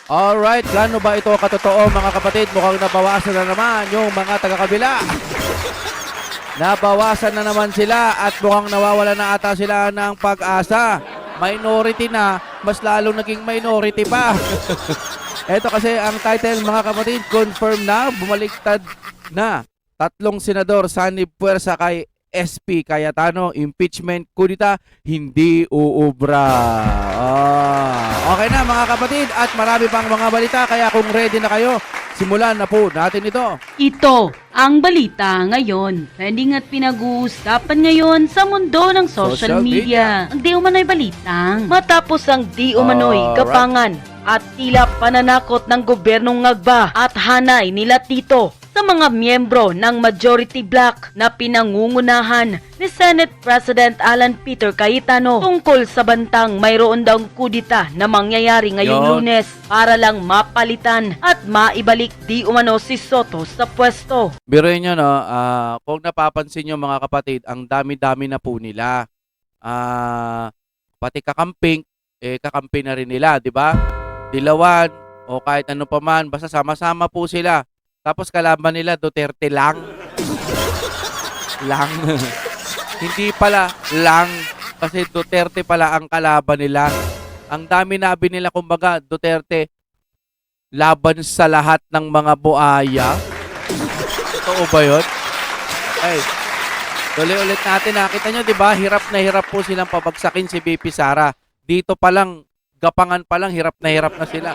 Alright, gaano ba ito katotoo mga kapatid? Mukhang nabawasan na naman yung mga taga-kabila. Nabawasan na naman sila at mukhang nawawala na ata sila ng pag-asa. Minority na, mas lalong naging minority pa. Ito kasi ang title mga kapatid, confirm na, bumaliktad na. 3 senador sanib puwersa kay SP Cayetano, impeachment, kudita, hindi uubra. Okay na mga kapatid at marami pang mga balita kaya kung ready na kayo, simulan na po natin ito. Ito ang balita ngayon. Trending at pinag-uusapan ngayon sa mundo ng social media. Ang di umano'y balitang matapos ang di umano'y Alright. gapangan at tila pananakot ng gobyernong ngagba at hanay nila Tito sa mga miyembro ng majority bloc na pinangungunahan ni Senate President Alan Peter Cayetano tungkol sa bantang mayroon daw kudita na mangyayari ngayong Yon. Lunes para lang mapalitan at maibalik di umano si Soto sa pwesto. Biruin nyo, no, kung napapansin nyo mga kapatid, ang dami-dami na po nila. Pati kakamping, kakampi na rin nila, di ba? Dilawan, o kahit ano pa man, basta sama-sama po sila. Tapos kalaban nila, Duterte lang. Lang. Hindi pala lang, kasi Duterte pala ang kalaban nila. Ang dami nabi nila, kumbaga, Duterte, laban sa lahat ng mga buaya. Totoo ba yun? Okay. Tuloy-ulit natin. Nakita nyo, di ba? Hirap na hirap po silang pabagsakin si BP Sara. Dito pa lang, gapangan pa lang, hirap na sila.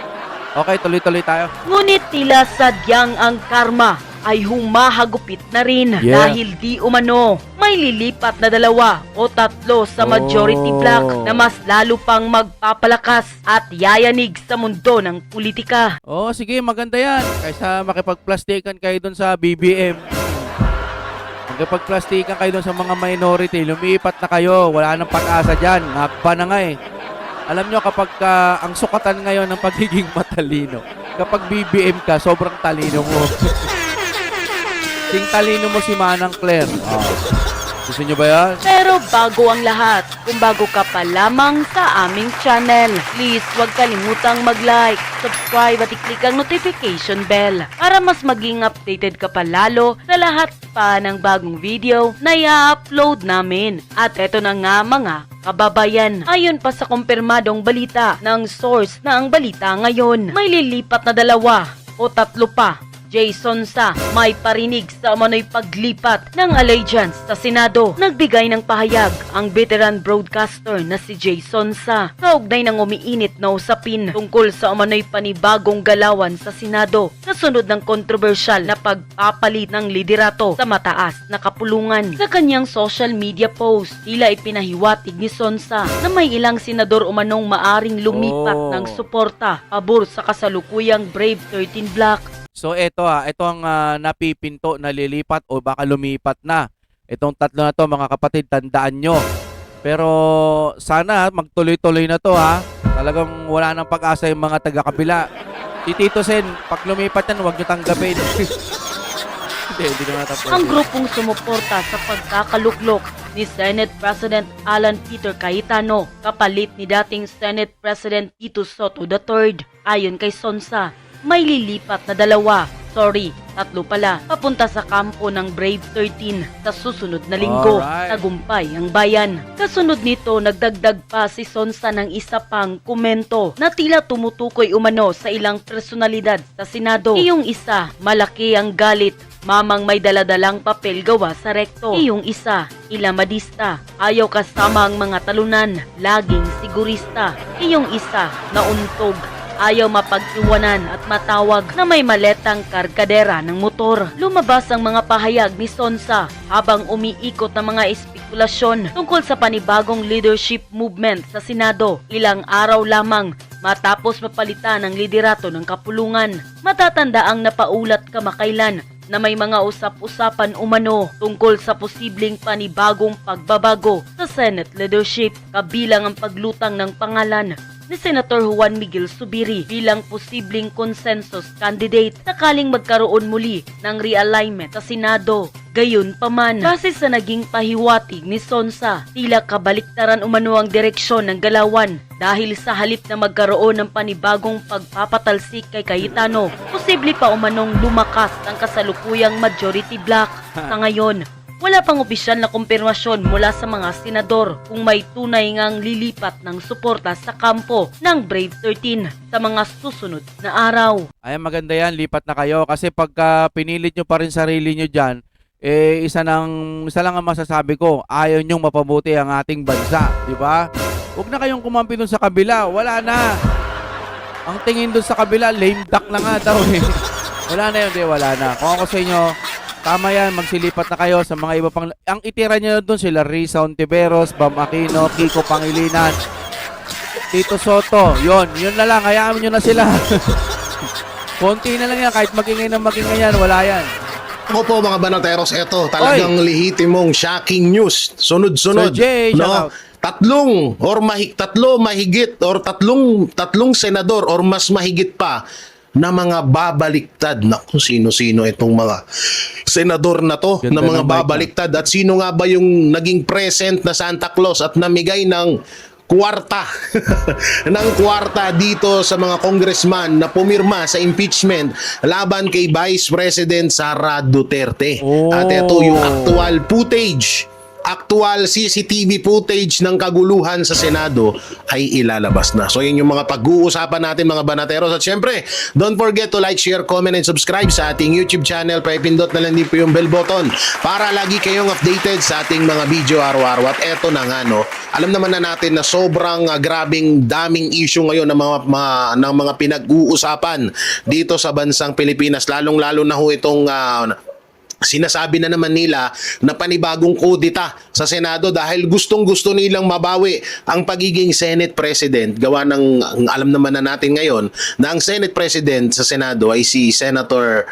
Okay, tuloy-tuloy tayo. Ngunit tila sadyang ang karma ay humahagupit na rin dahil di umano may lilipat na 2 o 3 sa majority bloc na mas lalo pang magpapalakas at yayanig sa mundo ng politika. Sige, maganda yan. Kaysa makipagplastikan kayo dun sa BBM. Makipagplastikan kayo dun sa mga minority. Lumipat na kayo. Wala nang pag-asa dyan. Nakba na nga eh. Alam nyo kapag ang sukatan ngayon ng pagiging matalino, kapag BBM ka, sobrang talino mo. Ting talino mo si Manang Claire. Gusto nyo ba yan? Pero bago ang lahat, kung bago ka pa lamang sa aming channel, please huwag kalimutang mag-like, subscribe at i-click ang notification bell para mas maging updated ka pa lalo sa lahat pa ng bagong video na i-upload namin. At eto na nga mga kababayan, ayon pa sa kumpirmadong balita ng source na ang balita ngayon, may lilipat na 2 o 3 pa Jason Sa may parinig sa umano'y paglipat ng allegiance sa Senado. Nagbigay ng pahayag ang veteran broadcaster na si Jason Sa kaugnay ng umiinit na usapin tungkol sa umano'y panibagong galawan sa Senado kasunod ng kontrobersyal na pagpapalit ng liderato sa mataas na kapulungan. Sa kanyang social media post, tila ipinahiwatig ni Sonsa na may ilang senador umanong maaring lumipat ng suporta pabor sa kasalukuyang Brave 13 bloc. So ito ito ang napipinto na lilipat o baka lumipat na. Itong 3 na to mga kapatid, tandaan nyo. Pero sana magtuloy-tuloy na to Talagang wala nang pag-asa yung mga taga-kabila. Si Tito Sen, pag lumipat yan, huwag nyo tanggapin. Hindi naman tapos. Ang grupong sumuporta sa pagkakaluklok ni Senate President Alan Peter Cayetano kapalit ni dating Senate President Tito Soto III. Ayon kay Sonsa, may lilipat na 3 pala, papunta sa kampo ng Brave 13 sa susunod na linggo. Alright. Tagumpay ang bayan. Kasunod nito, nagdagdag pa si Sonsa ng isa pang komento na tila tumutukoy umano sa ilang personalidad sa Senado. Iyong isa, malaki ang galit, mamang may daladalang papel gawa sa rekto. Iyong isa, ilamadista, ayaw kasama ang mga talunan, laging sigurista. Iyong isa, nauntog, ayaw mapag-iwanan at matawag na may maletang kargadera ng motor. Lumabas ang mga pahayag ni Sonsa habang umiikot ng mga espekulasyon tungkol sa panibagong leadership movement sa Senado ilang araw lamang matapos mapalitan ang liderato ng kapulungan. Matatanda ang napaulat kamakailan na may mga usap-usapan umano tungkol sa posibleng panibagong pagbabago sa Senate leadership, kabilang ang paglutang ng pangalan ni Senator Juan Miguel Zubiri bilang posibleng consensus candidate sakaling magkaroon muli ng realignment sa Senado. Gayunpaman, base sa naging pahiwatig ni Sonsa, tila kabaliktaran umano ang direksyon ng galawan dahil sa halip na magkaroon ng panibagong pagpapatalsik kay Cayetano, posible pa umanong lumakas ang kasalukuyang majority bloc. Sa ngayon, wala pang opisyal na kumpirmasyon mula sa mga senador kung may tunay ngang lilipat ng suporta sa kampo ng Brave 13 sa mga susunod na araw. Ay, maganda yan, lipat na kayo kasi pagka pinilit nyo pa rin sarili nyo dyan, isa lang ang masasabi ko, ayaw nyong mapabuti ang ating bansa, di ba? Huwag na kayong kumampi dun sa kabila, wala na. Ang tingin dun sa kabila, lame duck na nga daw eh. Wala na yun, wala na. Kung ako sa inyo, tama yan, magsilipat na kayo sa mga iba pang... Ang itira nyo dun sila, Risa Ontiveros, Bam Aquino, Kiko Pangilinan, Tito Soto, yun na lang, hayaan nyo na sila. Konti na lang yan, kahit magingay na magingay yan, wala yan. Ako po mga banateros, eto talagang lihitimong shocking news. Sunod-sunod. Sir Jay, shout out. Tatlo mahigit or tatlong senador or mas mahigit pa na mga babaliktad. Naku, sino-sino itong mga senador na to Ganda na mga ng mic babaliktad at sino nga ba yung naging present na Santa Claus at namigay ng kwarta ng kwarta dito sa mga congressman na pumirma sa impeachment laban kay Vice President Sara Duterte. Oh. At ito yung actual CCTV footage ng kaguluhan sa Senado ay ilalabas na. So yun yung mga pag-uusapan natin mga banateros. At syempre, don't forget to like, share, comment, and subscribe sa ating YouTube channel. Paipindot na lang din po yung bell button para lagi kayong updated sa ating mga video araw-araw. At eto na nga, no, alam naman na natin na sobrang grabing daming issue ngayon ng mga pinag-uusapan dito sa bansang Pilipinas. Lalong-lalo na ho itong sinasabi na naman nila na panibagong kudita sa Senado dahil gustong-gusto nilang mabawi ang pagiging Senate President. Gawa ng, alam naman na natin ngayon na ang Senate President sa Senado ay si Senator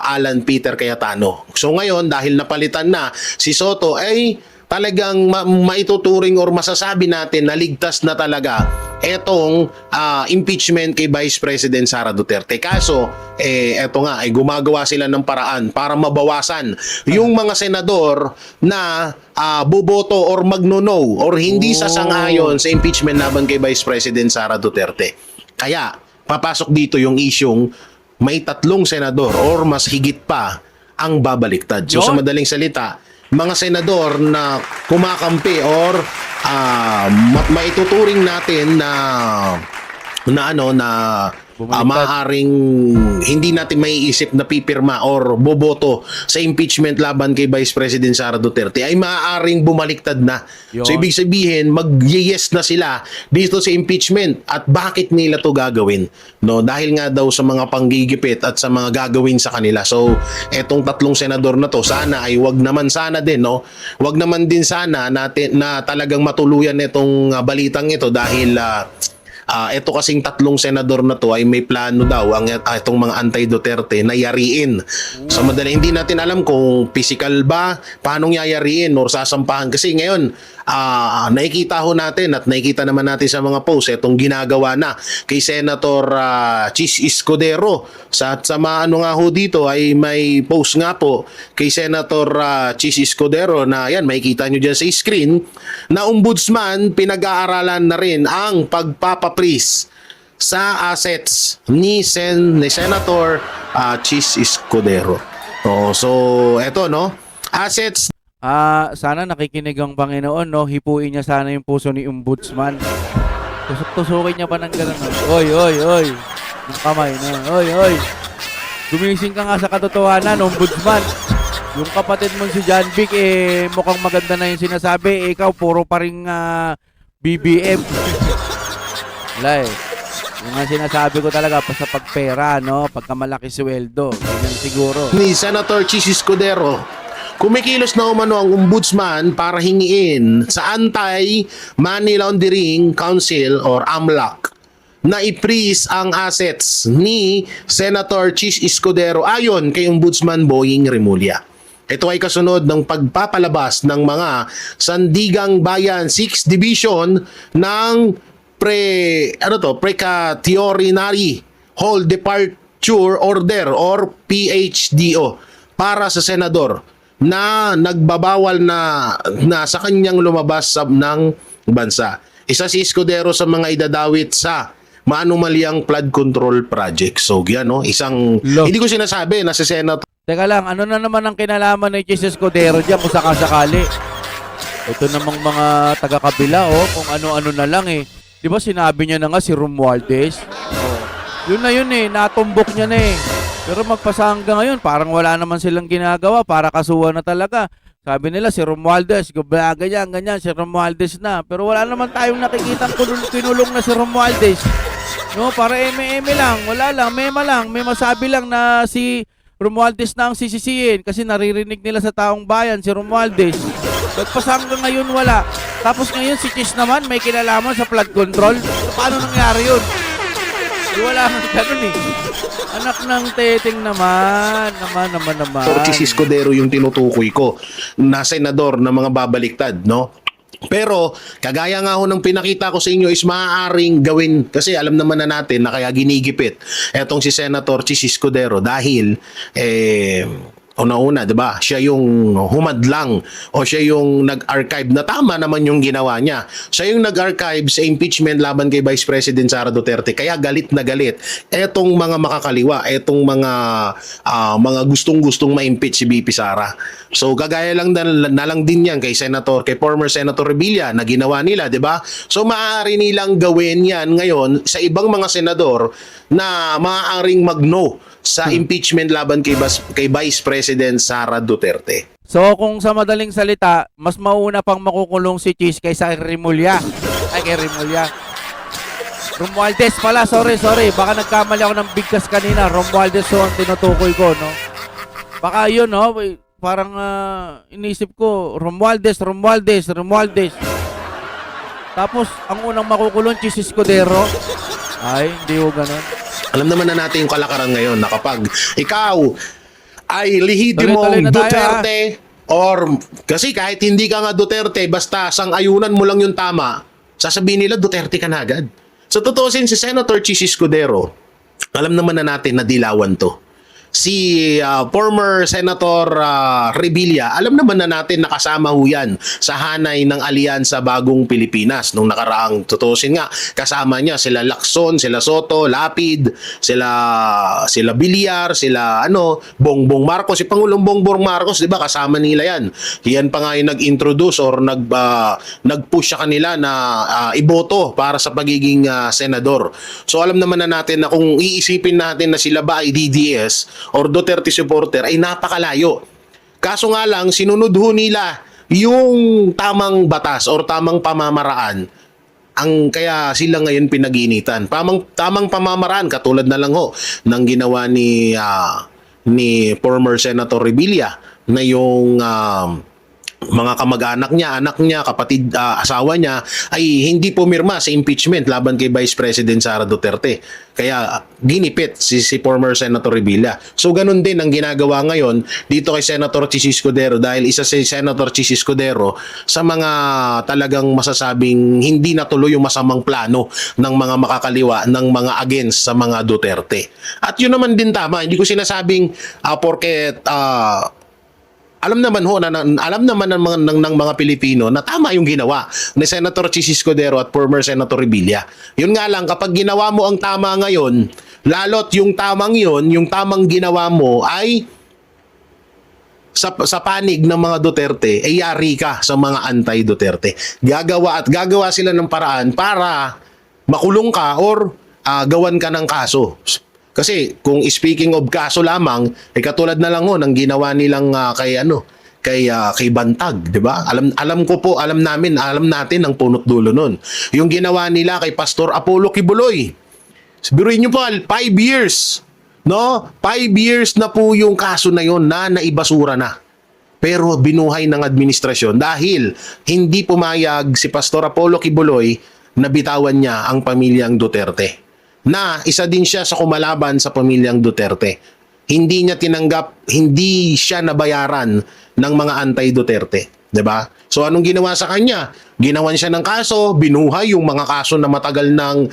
Alan Peter Cayetano. So ngayon, dahil napalitan na si Soto, ay talagang maituturing or masasabi natin na ligtas na talaga etong impeachment kay Vice President Sara Duterte. Kaso, eto nga, ay gumagawa sila ng paraan para mabawasan yung mga senador na boboto or magno-no or hindi sasang-ayon sa impeachment laban kay Vice President Sara Duterte. Kaya, papasok dito yung isyong may 3 senador or mas higit pa ang babaliktad. So, sa madaling salita, mga senador na kumakampi or maituturing natin na maaaring hindi natin maiisip na pipirma or boboto sa impeachment laban kay Vice President Sara Duterte ay maaaring bumaliktad na. Yun. So ibig sabihin mag-yes na sila dito sa impeachment. At bakit nila to gagawin? No, dahil nga daw sa mga panggigipit at sa mga gagawin sa kanila. So etong 3 senador na to, sana ay wag naman sana din, no? Wag naman din sana natin na talagang matuluyan itong balitang ito dahil ito kasing 3 senador na to ay may plano daw ang itong mga anti-Duterte na yariin. So madali hindi natin alam kung physical ba, paano yayariin or sasampahan kasi ngayon nakikita ho natin at nakikita naman natin sa mga post itong ginagawa na kay Senator Chis Escudero. Sa maano nga ho dito ay may post nga po kay Senator Chis Escudero na yan makikita nyo dyan sa screen na ombudsman pinag-aaralan na rin ang pagpapapris sa assets ni Senator Chis Escudero. So eto, no, assets. Sana nakikinig ang Panginoon, no? Hipuin niya sana yung puso ni Ombudsman. Tusok-tusukin niya pa ng gano'n. Oy. Yung kamay na. Oy. Gumising ka nga sa katotohanan, Ombudsman. Yung kapatid mo si John Vic, mukhang maganda na yung sinasabi. Ikaw, puro pa rin BBM. Wala yung nga sinasabi ko talaga pa sa pagpera, no? Pagka malaki sweldo. Ganyan siguro. Ni Senator Chis Escudero, kumikilos na umano ang ombudsman para hingiin sa Anti-Money Laundering Council or AMLAC na i-freeze ang assets ni Senator Chis Escudero ayon kay Ombudsman Boying Remulla. Ito ay kasunod ng pagpapalabas ng mga Sandigang Bayan 6th Division ng precautionary hold departure order or PHDO para sa senador na nagbabawal na sa kanyang lumabas ng bansa. Isa si Escudero sa mga idadawit sa maanumalyang flood control project. So yan, no? Hindi ko sinasabi na si Senator Teka lang, ano na naman ang kinalaman ni Jesus Escudero dyan kung sakasakali? Ito namang mga taga-kabila, kung ano-ano na lang eh. Di ba sinabi niya na nga si Romualdez? Yun na yun eh, natumbok niya na eh. Pero magpasa hanggang ngayon, parang wala naman silang ginagawa para kasuhan na talaga. Sabi nila si Romualdez, ganyan, si Romualdez na. Pero wala naman tayong nakikitang kinulong na si Romualdez. No, para eme-eme lang, wala lang, may masabi lang na si Romualdez na ang sisisihin kasi naririnig nila sa taong bayan si Romualdez. Magpasa hanggang ngayon wala. Tapos ngayon si Chis naman may kinalaman sa flood control. Paano nangyari yun? Wala nang ganun eh. Anak ng teteng naman. Si Escudero yung tinutukoy ko na senador na mga babaliktad, no? Pero, kagaya nga ho ng pinakita ko sa inyo is maaaring gawin, kasi alam naman na natin na kaya ginigipit etong si Senator Chis Escudero dahil, una-una, diba? Siya yung humadlang o siya yung nag-archive na tama naman yung ginawa niya. Siya yung nag-archive sa impeachment laban kay Vice President Sara Duterte. Kaya galit na galit etong mga makakaliwa, etong mga gustong-gustong ma-impeach si BP Sara. So kagaya lang na lang din yan kay former Senator Revilla na ginawa nila, 'di ba? So maaari nilang gawin yan ngayon sa ibang mga senador na maaaring mag-no sa impeachment laban kay Vice President Sara Duterte. So kung sa madaling salita, mas mauna pang makukulong si Chis kaysa kay Remulla. Romualdez pala, sorry. Baka nagkamali ako ng bigkas kanina. Romualdez ang tinutukoy ko, no? Baka yun, no? Parang inisip ko, Romualdez. Tapos, ang unang makukulong, Chis Escudero. Ay, hindi ko ganun. Alam naman na natin yung kalakaran ngayon na kapag ikaw ay Tuloy-tuloy lehitimong na tayo, Duterte kasi kahit hindi ka nga Duterte, basta sang-ayunan mo lang yung tama, sasabihin nila Duterte ka na agad. So tutusin si Senator Chis Escudero, alam naman na natin na dilawan to. Si former Senator Revilla, alam naman na natin nakasama ho yan sa hanay ng Alyansa Bagong Pilipinas. Nung nakaraang tutusin nga, kasama niya sila Lacson, sila Soto, Lapid, sila Villar, sila Bongbong Marcos. Si Pangulong Bongbong Marcos, di ba, kasama nila yan. Yan pa nga yung nag-introduce or nag-push sa kanila na iboto para sa pagiging senador. So alam naman na natin na kung iisipin natin na sila ba ay DDS or Duterte supporter ay napakalayo. Kaso nga lang, sinunod ho nila yung tamang batas or tamang pamamaraan. Kaya sila ngayon pinag-iinitan. Tamang pamamaraan, katulad na lang ho ng ginawa ni former Senator Revilla na yung mga kamag-anak niya, anak niya, kapatid, asawa niya ay hindi pumirma sa impeachment laban kay Vice President Sara Duterte. Kaya ginipit si former Senator Revilla. So ganun din ang ginagawa ngayon dito kay Senator Chis Escudero dahil isa si Senator Chis Escudero sa mga talagang masasabing hindi natuloy yung masamang plano ng mga makakaliwa, ng mga against sa mga Duterte. At yun naman din tama. Hindi ko sinasabing porket alam naman ng mga Pilipino na tama yung ginawa ni Senator Chis Escudero at former Senator Revilla. Yun nga lang, kapag ginawa mo ang tama ngayon, lalot yung tamang ginawa mo ay sa panig ng mga Duterte, ay yari ka sa mga anti-Duterte. Gagawa sila ng paraan para makulong ka or gawan ka ng kaso. Kasi kung speaking of kaso lamang, katulad na lang ng ginawa nilang kay Bantag, 'di ba? Alam natin ang punot dulo nun. Yung ginawa nila kay Pastor Apollo Kibuloy. Biruin niyo po, 5 years. No? 5 years na po yung kaso na yon na naibasura na. Pero binuhay ng administrasyon dahil hindi pumayag si Pastor Apollo Kibuloy na bitawan niya ang pamilyang Duterte. Na isa din siya sa kumalaban sa pamilyang Duterte. Hindi niya tinanggap, hindi siya nabayaran ng mga anti-Duterte. 'Diba? So anong ginawa sa kanya? Ginawan siya ng kaso, binuhay yung mga kaso na matagal ng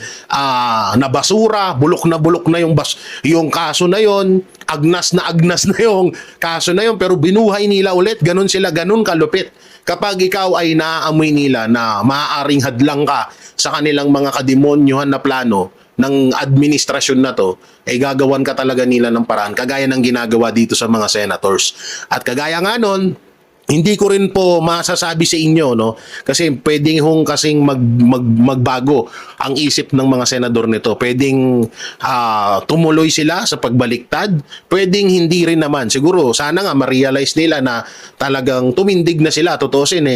nabasura, bulok na yung kaso na yon, agnas na yung kaso na yon, pero binuhay nila ulit. Ganun sila, ganun kalupit. Kapag ikaw ay naaamoy nila na maaaring hadlang ka sa kanilang mga kademonyuhan na plano ng administrasyon na to, ay gagawan ka talaga nila ng paraan, kagaya ng ginagawa dito sa mga senators. At kagaya nga nun, hindi ko rin po masasabi sa inyo, no, kasi pwedeng kasing magbago ang isip ng mga senador nito. Pwedeng tumuloy sila sa pagbaliktad, pwedeng hindi rin naman. Siguro sana nga ma-realize nila na talagang tumindig na sila. Tutusin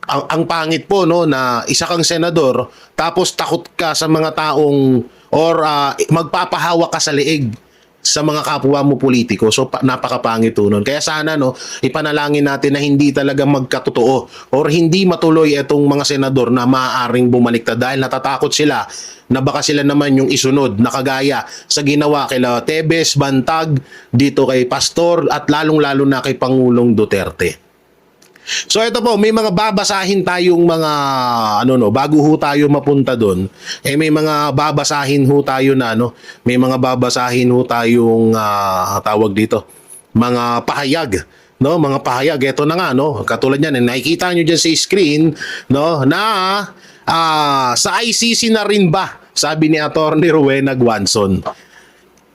ang pangit po, no, na isa kang senador tapos takot ka sa mga taong or magpapahawa ka sa leeg sa mga kapwa mo politiko. So napakapangit po nun. Kaya sana, no, ipanalangin natin na hindi talaga magkatotoo or hindi matuloy itong mga senador na maaaring bumaliktad dahil natatakot sila na baka sila naman yung isunod na kagaya sa ginawa kila Tebes, Bantag, dito kay Pastor at lalong-lalo na kay Pangulong Duterte. So ito po, may mga babasahin tayong mga bago ho tayo mapunta doon. May mga babasahin ho tayo na may mga babasahin ho tayong tawag dito, mga pahayag, no, mga pahayag. Ito na nga, no, katulad niyan, nakikita niyo diyan sa screen, no, na sa ICC na rin ba, sabi ni Attorney Rowena Guanzon.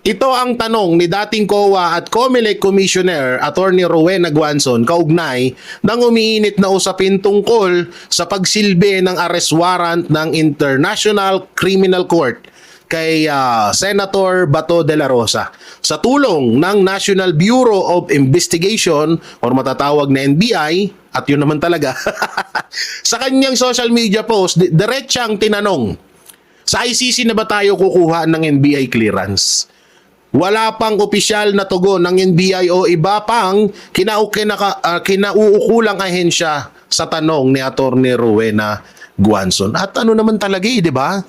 Ito ang tanong ni dating COA at COMELEC Commissioner Attorney Rowena Guanzon kaugnay ng umiinit na usapin tungkol sa pagsilbi ng arrest warrant ng International Criminal Court kay Senator Bato de la Rosa sa tulong ng National Bureau of Investigation or matatawag na NBI, at yun naman talaga. Sa kanyang social media post, diretsang tinanong, sa ICC na ba tayo kukuha ng NBI clearance? Wala pang opisyal na tugon ng NBI o iba pang kinauukulang ahensya sa tanong ni Attorney Rowena Guanzon. At ano naman talaga di ba?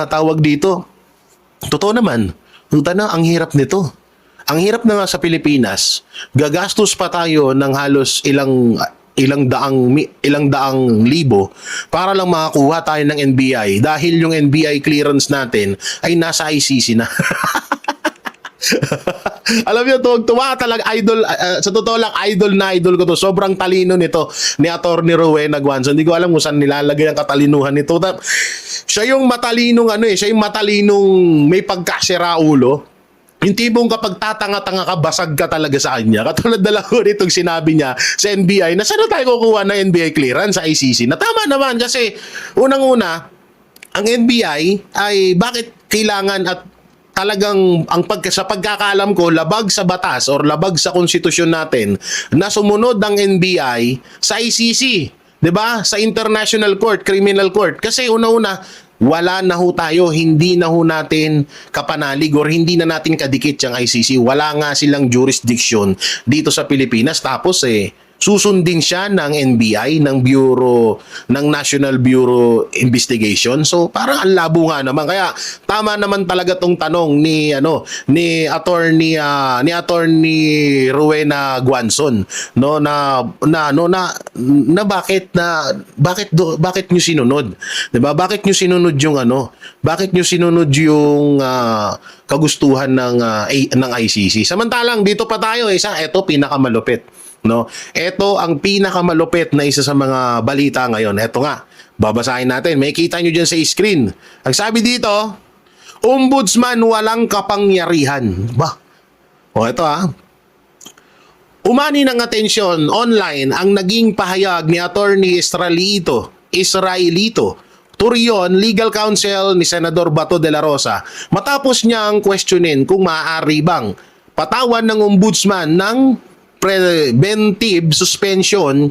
Tawag dito. Totoo naman. Ang hirap nito. Ang hirap na nga sa Pilipinas. Gagastos pa tayo ng halos ilang daang libo para lang makakuha tayo ng NBI dahil yung NBI clearance natin ay nasa ICC na. Alam niyo, tuwa talaga, idol, sa totoo lang, idol ko to. Sobrang talino nito ni Attorney Rowena Guanzon. Hindi ko alam kung saan nilalagay ang katalinuhan nito. Siya yung matalinong siya yung matalinong may pagkasira ulo. Yung tipong kapag tatanga-tanga ka, basag ka talaga sa kanya. Katulad na lang itong sinabi niya sa NBI, na saan tayo kukuha ng NBI clearance sa ICC? Na tama naman kasi unang-una, ang NBI ay bakit kailangan at talagang sa pagkakaalam ko, labag sa batas or labag sa konstitusyon natin na sumunod ang NBI sa ICC, 'di ba? Sa International Court, Criminal Court. Kasi una-una, wala na ho tayo, hindi na ho natin kapanalig or hindi na natin kadikit yung ICC. Wala nga silang jurisdiction dito sa Pilipinas. Tapos susundin siya ng NBI, ng National Bureau Investigation. So parang ang labo nga naman. Kaya tama naman talaga tong tanong ni Attorney Rowena Guanzon, no, na bakit niyo sinunod? 'Di ba? Bakit niyo sinunod yung Bakit niyo sinunod yung kagustuhan ng ICC? Samantalang dito pa tayo eto pinakamalupit. No, ito ang pinakamalupit na isa sa mga balita ngayon. Ito nga, babasahin natin. May kita nyo dyan sa screen. Ang sabi dito, Ombudsman walang kapangyarihan. Ba? Ito umani ng atensyon online ang naging pahayag ni Attorney Israelito Turion, legal counsel ni Senador Bato de la Rosa, matapos niyang questionin kung maaari bang patawan ng ombudsman ng preventive suspension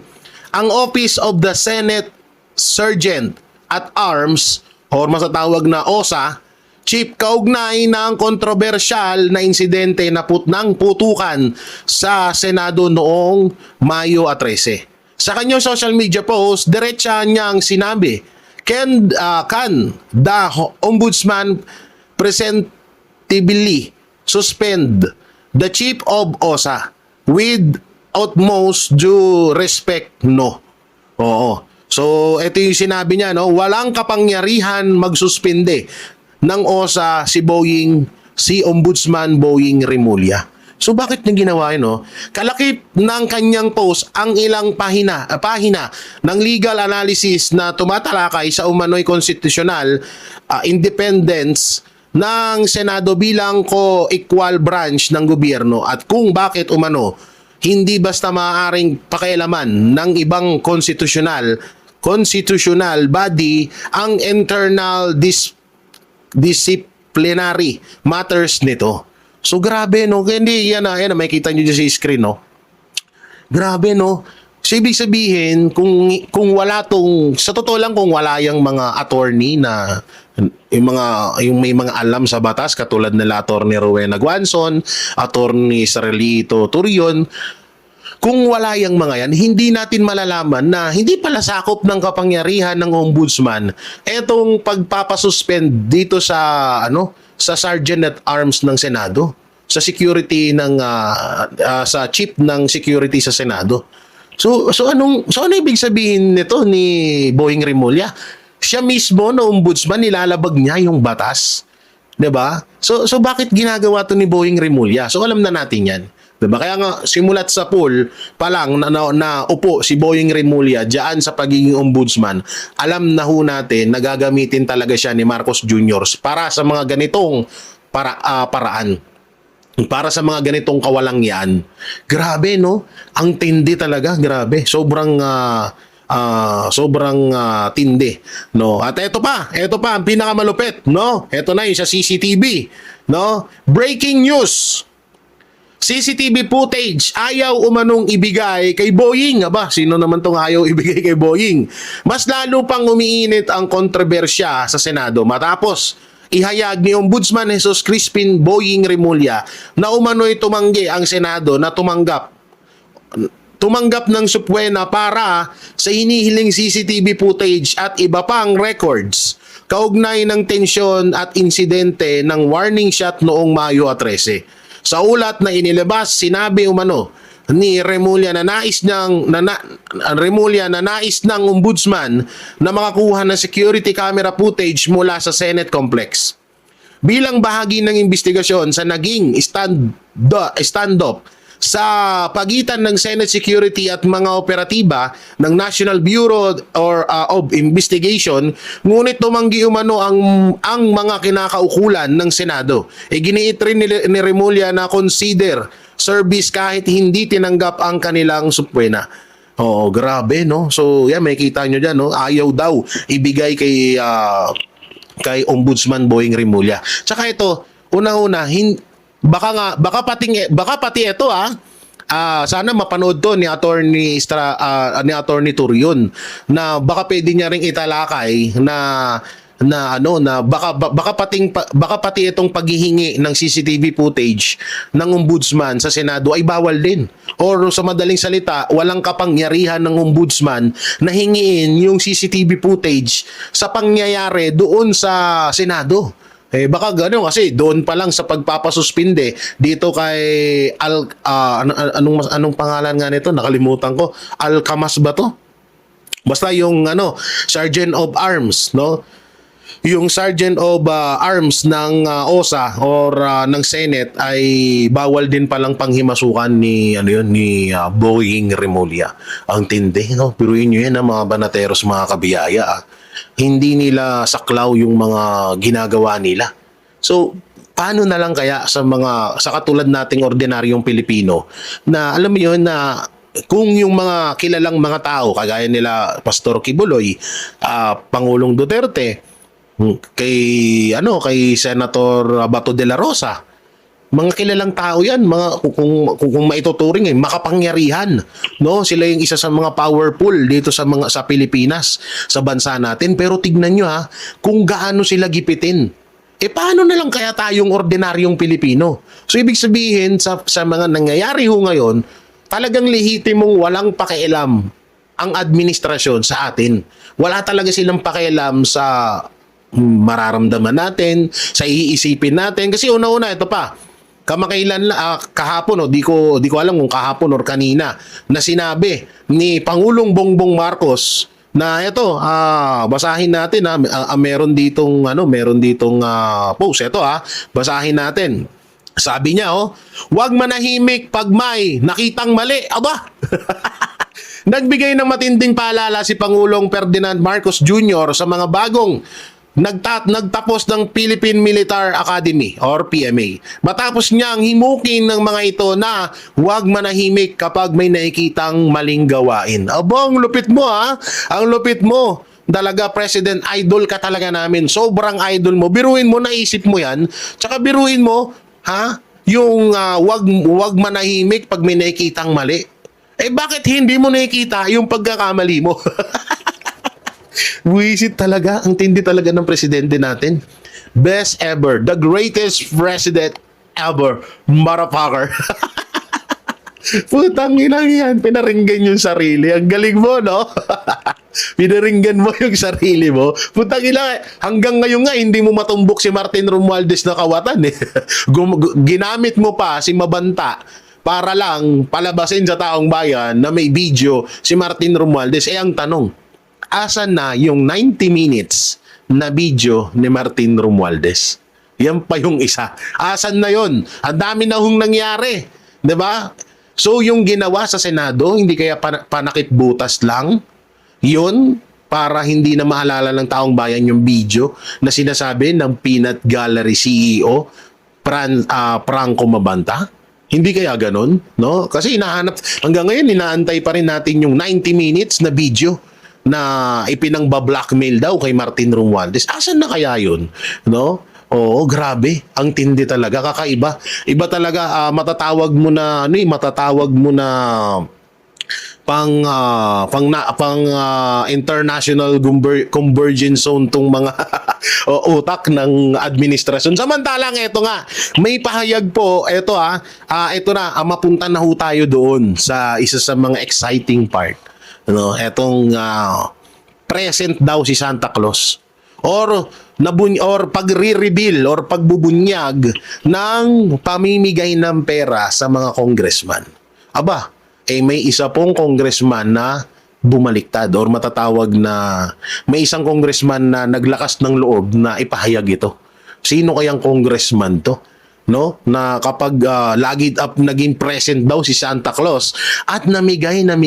ang Office of the Senate Sergeant at Arms o masatawag na OSA chief kaugnay ng kontrobersyal na insidente na ng putukan sa Senado noong Mayo 13. Sa kanyang social media post, diretsa niyang sinabi, can the Ombudsman presentably suspend the chief of OSA with utmost due respect, no. Oo. So, ito yung sinabi niya, no? Walang kapangyarihan magsuspinde ng OSA si Ombudsman Boying Rimulya. So, bakit niya ginawa yun, no? Kalakip ng kanyang post ang ilang pahina ng legal analysis na tumatalakay sa umano'y constitutional independence ng Senado bilang co-equal branch ng gobyerno at kung bakit umano hindi basta maaaring pakialaman ng ibang constitutional body ang internal disciplinary matters nito. So grabe, no? Hindi yan na makikita niyo dyan sa screen, no? Grabe, no? So ibig sabihin kung wala tong sa totoo lang kung wala yung mga attorney na yung may mga alam sa batas katulad nila Attorney Rowena Guanzon, Attorney Sarelito Turion, kung wala yung mga yan, hindi natin malalaman na hindi pala sakop ng kapangyarihan ng ombudsman etong pagpapasuspend dito sa sa Sergeant at Arms ng Senado, sa security ng sa chief ng security sa Senado. So ano ibig sabihin nito ni Boying Rimulya? Siya mismo na ombudsman nilalabag niya yung batas. 'Di ba? So bakit ginagawa to ni Boying Rimulya? So alam na natin 'yan. 'Di ba? Kaya nga simulat sa pool pa lang na upo si Boying Rimulya diyan sa pagiging ombudsman, alam na ho natin nagagamitin talaga siya ni Marcos Jr. para sa mga ganitong paraan. Para sa mga ganitong kawalangyaan. Grabe, no? Ang tindi talaga, grabe. Sobrang tindi, no? At ito pa ang pinakamalupit, no? Ito na yung sa CCTV, no? Breaking news. CCTV footage ayaw umanong ibigay kay Boying. Aba, sino naman tong ayaw ibigay kay Boying? Mas lalo pang umiinit ang kontrobersya sa Senado matapos ihayag ni Ombudsman Jesus Crispin Boying Rimulya na umano'y tumanggi ang Senado na tumanggap ng subpoena para sa hinihiling CCTV footage at iba pang records kaugnay ng tensyon at insidente ng warning shot noong Mayo 13. Sa ulat na inilabas, sinabi umano ni Rimulya na nais ng ombudsman na makakuha ng security camera footage mula sa Senate complex. Bilang bahagi ng investigasyon sa naging stand-up sa pagitan ng Senate Security at mga operatiba ng National Bureau of Investigation, ngunit tumanggi umano ang mga kinakaukulan ng Senado. Giniit rin ni Rimulya na consider service kahit hindi tinanggap ang kanilang subpoena. Oo, grabe, no? So, yan, makikita nyo dyan, no? Ayaw daw ibigay kay Ombudsman Boying Rimulya. Tsaka ito, una-una, baka pati ito, sana mapanood to ni Attorney Turion na baka pwede niya ring italakay na baka pati itong paghihingi ng CCTV footage ng ombudsman sa Senado ay bawal din. Or sa madaling salita, walang kapangyarihan ng ombudsman na hingiin yung CCTV footage sa pangyayari doon sa Senado. Baka gano'n kasi doon pa lang sa pagpapasuspinde dito kay anong pangalan nga nito? Nakalimutan ko. Alcamas ba to? Basta yung Sergeant of Arms, no? Yung Sergeant of Arms ng OSA or ng Senate ay bawal din palang panghimasukan ni Boying Rimulya. Ang tindi, no? Piruin niyo yan, mga banateros, mga kabiyaya. Hindi nila saklaw yung mga ginagawa nila. So, paano na lang kaya sa katulad nating ordinaryong Pilipino na alam mo yun na kung yung mga kilalang mga tao kagaya nila Pastor Kibuloy, Pangulong Duterte, kay Senator Bato de la Rosa, mga kilalang tao yan, kung maituturing makapangyarihan, no? Sila yung isa sa mga powerful dito sa Pilipinas, sa bansa natin. Pero tignan nyo kung gaano sila gipitin. Paano na lang kaya tayong ordinaryong Pilipino? So ibig sabihin sa mga nangyayari ngayon, talagang lehitimong walang pakialam ang administrasyon sa atin. Wala talaga silang pakialam sa mararamdaman natin, sa iisipin natin. Kasi una-una, ito pa, kahapon, di ko alam kung kahapon or kanina, na sinabi ni Pangulong Bongbong Marcos na ito, basahin natin meron ditong post. Ito basahin natin. Sabi niya, huwag manahimik pag may nakitang mali. Aba! Nagbigay ng matinding paalala si Pangulong Ferdinand Marcos Jr. sa mga bagong nagtapos ng Philippine Military Academy or PMA. Matapos niyang himukin ng mga ito na huwag manahimik kapag may nakikitang maling gawain. Aba, ang lupit mo Ang lupit mo. Talaga, President, idol ka talaga namin. Sobrang idol mo. Biruin mo, naisip mo yan. Tsaka biruin mo, yung wag manahimik pag may nakikitang mali. Bakit hindi mo nakikita yung pagkakamali mo? Wisit talaga. Ang tindi talaga ng presidente natin. Best ever. The greatest president ever. Motherfucker. Putang inang yan. Pinaringgan yung sarili. Ang galing mo, no? Pinaringgan mo yung sarili mo. Putang ina, hanggang ngayon nga hindi mo matumbok si Martin Romualdez na kawatan eh. Ginamit mo pa si Mabanta para lang palabasin sa taong bayan na may video si Martin Romualdez. Ang tanong, asan na yung 90 minutes na video ni Martin Romualdez? Yan pa yung isa. Asan na yon? Ang dami na hong nangyari. 'Di ba? So yung ginawa sa Senado, hindi kaya panakit butas lang? Yun, para hindi na maalala ng taong bayan yung video na sinasabi ng Peanut Gallery CEO Franco Mabanta? Hindi kaya ganun, no? Kasi hanggang ngayon inaantay pa rin natin yung 90 minutes na video na ipinangba-blackmail daw kay Martin Romualdez. Asan na kaya yun? No? Oo, grabe. Ang tindi talaga, kakaiba. Iba talaga, matatawag mo na international convergence zone tong mga utak ng administrasyon. Samantalang ito nga, may pahayag po, ito mapunta na ho tayo doon sa isa sa mga exciting part. Etong present daw si Santa Claus or pagre-reveal or pagbubunyag ng pamimigay ng pera sa mga congressman. Aba, may isa pong congressman na bumaliktad or matatawag na may isang congressman na naglakas ng loob na ipahayag ito. Sino kayang congressman to? No, na kapag naging present daw si Santa Claus at namigay ng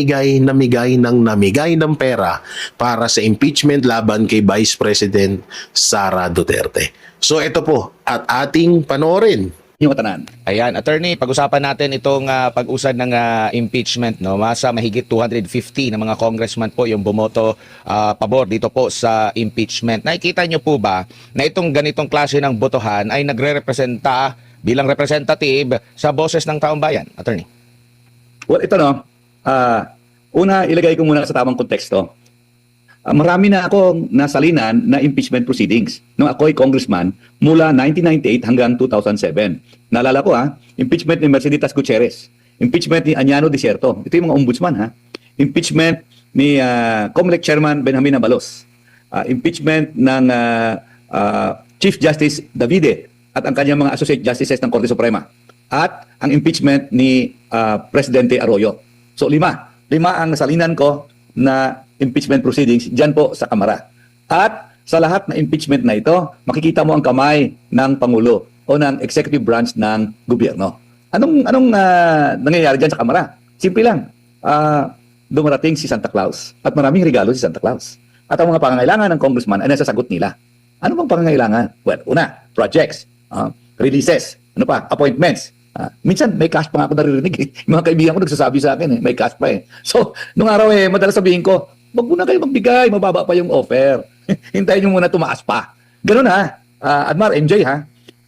pera para sa impeachment laban kay Vice President Sara Duterte. So ito po at ating panoorin. Yung katanan. Ayan, attorney, pag-usapan natin itong pag-usad ng impeachment, no? Masa mahigit 250 na mga congressman po yung bumoto pabor dito po sa impeachment. Nakikita nyo po ba na itong ganitong klase ng botohan ay nagre-representa bilang representative sa boses ng taong bayan, attorney? Well, ito una ilagay ko muna sa tamang konteksto. Marami na ako nasalinan na impeachment proceedings nung ako'y congressman mula 1998 hanggang 2007. Naalala ko impeachment ni Mercedes Gutierrez, impeachment ni Añano Desierto, ito yung mga ombudsman impeachment ni COMELEC Chairman Benjamin Abalos, impeachment ng Chief Justice Davide at ang kanyang mga Associate Justices ng Korte Suprema, at ang impeachment ni Presidente Arroyo. So lima ang nasalinan ko na impeachment proceedings dyan po sa Kamara. At sa lahat na impeachment na ito, makikita mo ang kamay ng Pangulo o ng executive branch ng gobyerno. Anong nangyayari dyan sa Kamara? Simple lang. Dumarating si Santa Claus at maraming regalo si Santa Claus. At ang mga pangangailangan ng congressman ay nasasagot nila. Ano bang pangangailangan? Well, una, projects, releases, appointments. Minsan may cash pa nga ako naririnig. Mga kaibigan ko nagsasabi sa akin may cash pa So, nung araw madalas sabihin ko, wag muna kayo magbigay, mababa pa yung offer. Hintayin nyo muna tumaas pa. Ganun Admar, MJ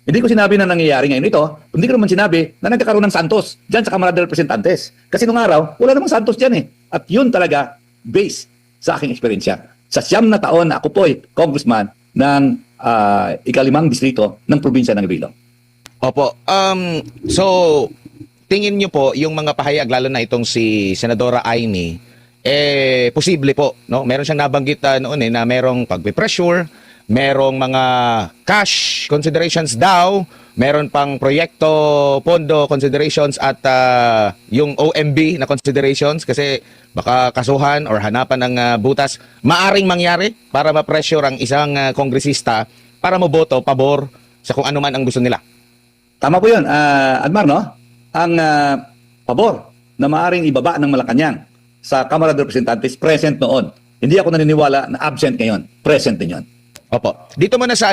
Hindi ko sinabi na nangyayari ngayon ito. Hindi ko naman sinabi na nagkakaroon ng Santos dyan sa Kamara de Representantes. Kasi nung araw, wala namang Santos dyan At yun talaga, base sa aking eksperyensya. Sa 9 na taon na ako po'y congressman ng ika-5 distrito ng probinsya ng Iloilo. Opo. So, tingin nyo po yung mga pahayag, lalo na itong si Senadora Aimee, posible po, no? Meron siyang nabanggit noon na merong pagpe-pressure merong mga cash considerations daw, meron pang proyekto, pondo considerations at yung OMB na considerations kasi baka kasuhan or hanapan ng butas. Maaring mangyari para ma-pressure ang isang kongresista para maboto pabor sa kung ano man ang gusto nila. Tama po yun, Admar, no? Ang pabor na maaring ibaba ng Malacanang sa Kamara de Representantes present noon. Hindi ako naniniwala na absent ngayon. Present din yun. Opo. Dito muna sa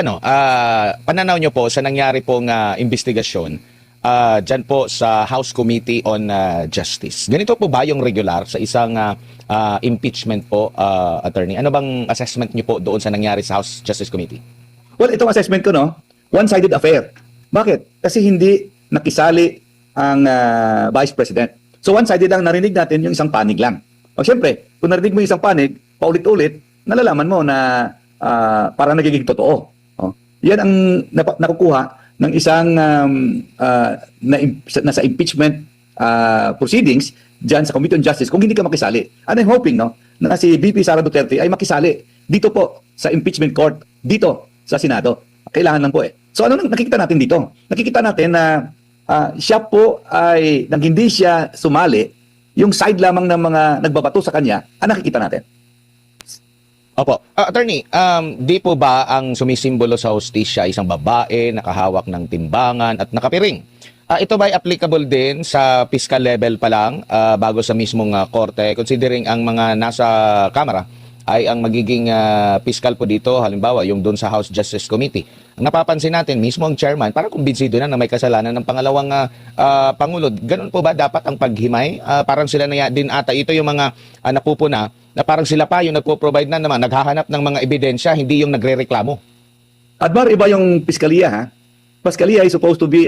pananaw nyo po sa nangyari pong investigasyon dyan po sa House Committee on Justice. Ganito po ba yung regular sa isang impeachment po, attorney? Ano bang assessment nyo po doon sa nangyari sa House Justice Committee? Well, itong assessment ko, no? One-sided affair. Bakit? Kasi hindi nakisali ang Vice President. So one-sided lang, narinig natin yung isang panig lang. O siyempre, kung narinig mo yung isang panig, paulit-ulit, nalalaman mo na parang nagiging totoo. O, yan ang nakukuha ng isang nasa impeachment proceedings dyan sa Committee on Justice kung hindi ka makisali. And I'm hoping, no, na si VP Sara Duterte ay makisali dito po sa impeachment court, dito sa Senado. Kailangan lang po eh. So ano nakikita natin dito? Nakikita natin na siya po ay, nang hindi siya sumali, yung side lamang ng mga nagbabato sa kanya, ang nakikita natin. Opo. Attorney, di po ba ang sumisimbolo sa hustisya isang babae, nakahawak ng timbangan at nakapiring? Ito ba ay applicable din sa fiscal level pa lang bago sa mismong korte, considering ang mga nasa Kamara ay ang magiging fiscal po dito, halimbawa yung doon sa House Justice Committee. Ang napapansin natin, mismo ang chairman, parang kumbinsido na may kasalanan ng pangalawang Pangulo. Ganun po ba dapat ang paghimay? Parang sila na din ata, ito yung mga napupuna, na parang sila pa yung nagpo-provide na naman, naghahanap ng mga ebidensya, hindi yung nagre-reklamo. Admar, iba yung piskaliya, ha? Piskaliya is supposed to be,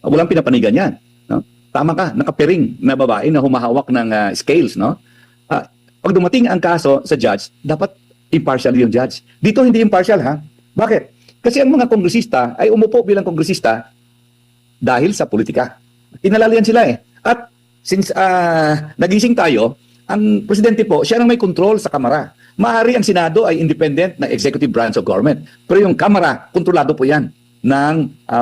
walang pinapanigan yan. No? Tama ka, nakapiring na babae na humahawak ng scales, no? Pag dumating ang kaso sa judge, dapat impartial yung judge. Dito hindi impartial, ha? Bakit? Kasi ang mga kongresista ay umupo bilang kongresista dahil sa politika. Inalalian sila eh. At since nagising tayo, ang presidente po, siya ang may control sa Kamara. Maaari ang Senado ay independent na executive branch of government. Pero yung Kamara, kontrolado po yan ng